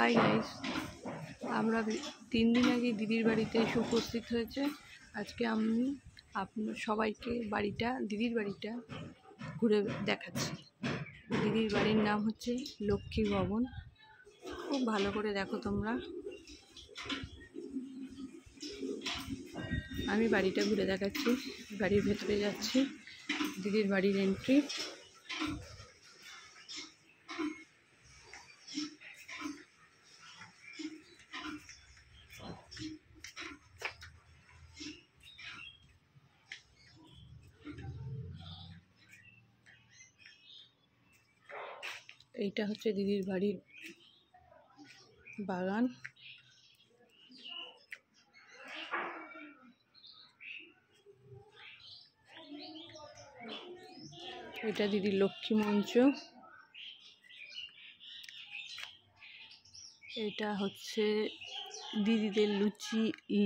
Hi guys, আমরা 3 দিন আগে দিদির বাড়িতে এসে উপস্থিত হয়েছে। আজকে আমি আপনার সবাইকে দিদির বাড়িটা ঘুরে দেখাচ্ছি। দিদির বাড়ির নাম হচ্ছে লক্ষ্মী ভবন। খুব ভালো করে দেখো তোমরা। আমি বাড়িটা ঘুরে দেখাচ্ছি, বাড়ির ভেতরে যাচ্ছি। দিদির বাড়ির এন্ট্রি। এইটা হচ্ছে দিদির বাড়ির বাগান। এটা দিদির লক্ষ্মী মঞ্চ। এটা হচ্ছে দিদিদের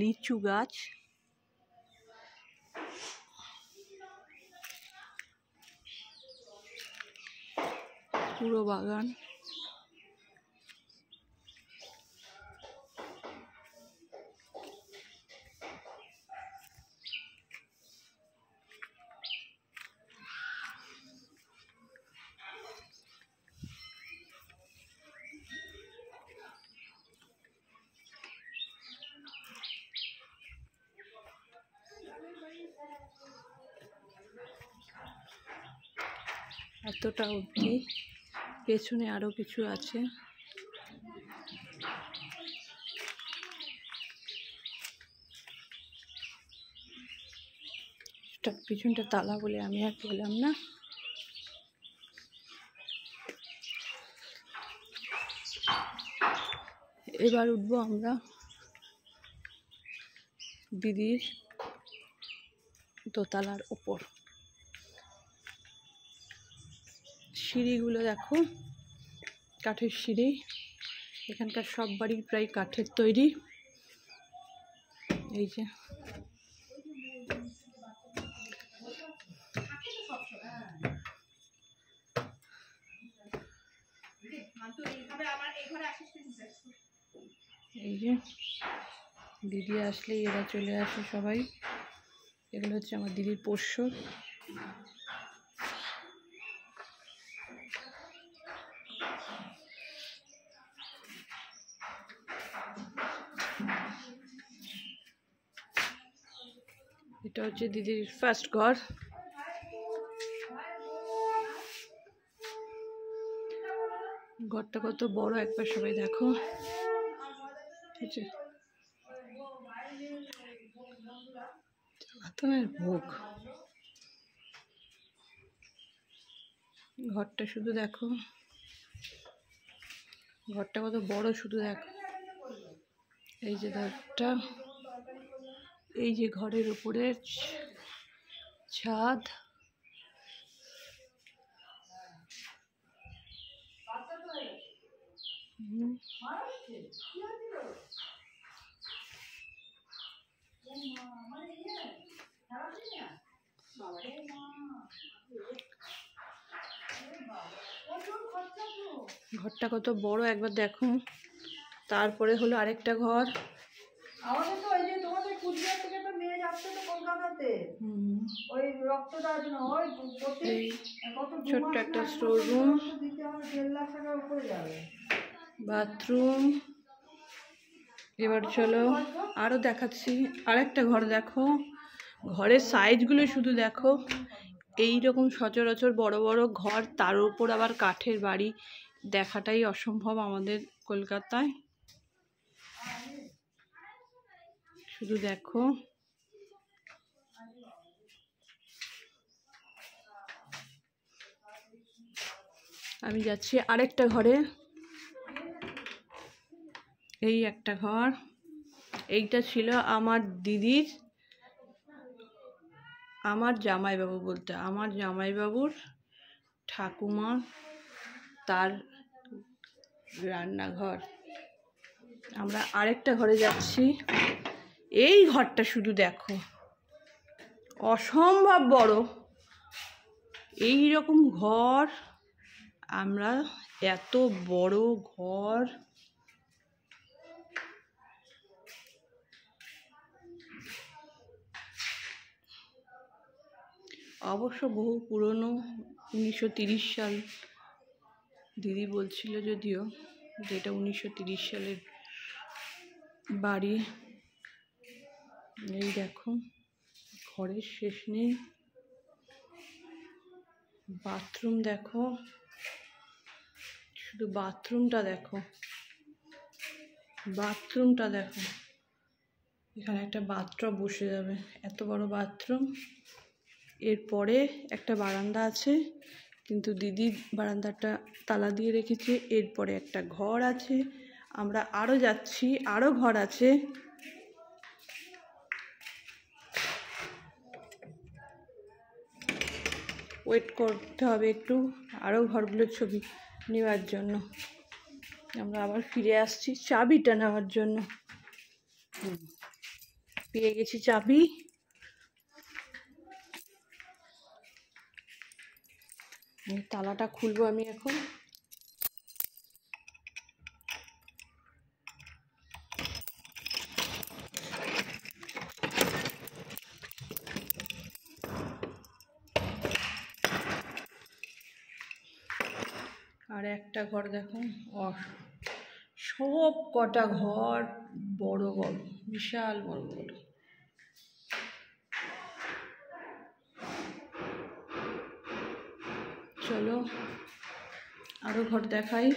লিচু গাছ। পুরো বাগান। এতটা অবধি, পেছনে আরো কিছু আছে। পিছনটা তালা বলে আমি আর গেলাম না। এবার উঠবো আমরা দিদির দোতলার ওপর। সিঁড়িগুলো দেখো, কাঠের সিঁড়ি। এখানকার সব বাড়ি প্রায় কাঠের তৈরি। এই যে দিদি আসলেই এরা চলে আসে সবাই। এগুলো হচ্ছে আমার দিদির পোষ্য। এটা হচ্ছে দিদির ফার্স্ট ঘর। ঘরটা কত বড় একবার সবাই দেখো। ভোগ। ঘরটা শুধু দেখো, ঘরটা কত বড় শুধু দেখো। এই যে ঘরটা, এই যে ঘরের উপরের ছাদ। ঘরটা কত বড় একবার দেখো। তারপরে হলো আরেকটা ঘর। ছোট্ট একটা স্টোর রুম, বাথরুম। এবার চলো আরো দেখাচ্ছি আরেকটা ঘর। দেখো ঘরের সাইজগুলো শুধু দেখো। এইরকম সচরাচর বড় বড় ঘর, তার উপর আবার কাঠের বাড়ি দেখাটাই অসম্ভব আমাদের কলকাতায়। শুধু দেখো। আমি যাচ্ছি আরেকটা ঘরে। এই একটা ঘর। এইটা ছিল আমার দিদির, আমার জামাইবাবু বলতে, আমার জামাইবাবুর ঠাকুমা, তার রান্নাঘর। আমরা আরেকটা ঘরে যাচ্ছি। এই ঘরটা শুধু দেখো, অসম্ভব বড়। এই রকম ঘর আমরা, এত বড় ঘর অবশ্য বহু পুরনো, 1930 সাল দিদি বলছিল, যদিও যে এটা 1930 সালের বাড়ি। এই দেখো, ঘরের শেষ নেই। বাথরুম দেখো, শুধু বাথরুমটা দেখো, বাথরুমটা দেখো। এখানে একটা বাথটব বসে যাবে, এত বড় বাথরুম। এরপরে একটা বারান্দা আছে, কিন্তু দিদি বারান্দাটা তালা দিয়ে রেখেছে। এরপরে একটা ঘর আছে, আমরা আরও যাচ্ছি, আরও ঘর আছে। ওয়েট করতে হবে একটু, আরও ঘরগুলোর ছবি নেওয়ার জন্য। আমরা আবার ফিরে আসছি চাবিটা নেওয়ার জন্য। পেয়ে গেছি চাবি। তালাটা খুলবো আমি এখন। আর একটা ঘর দেখো, সব কটা ঘর বড় বড়, বিশাল বড় বড়। চলো আরো ঘর দেখাই।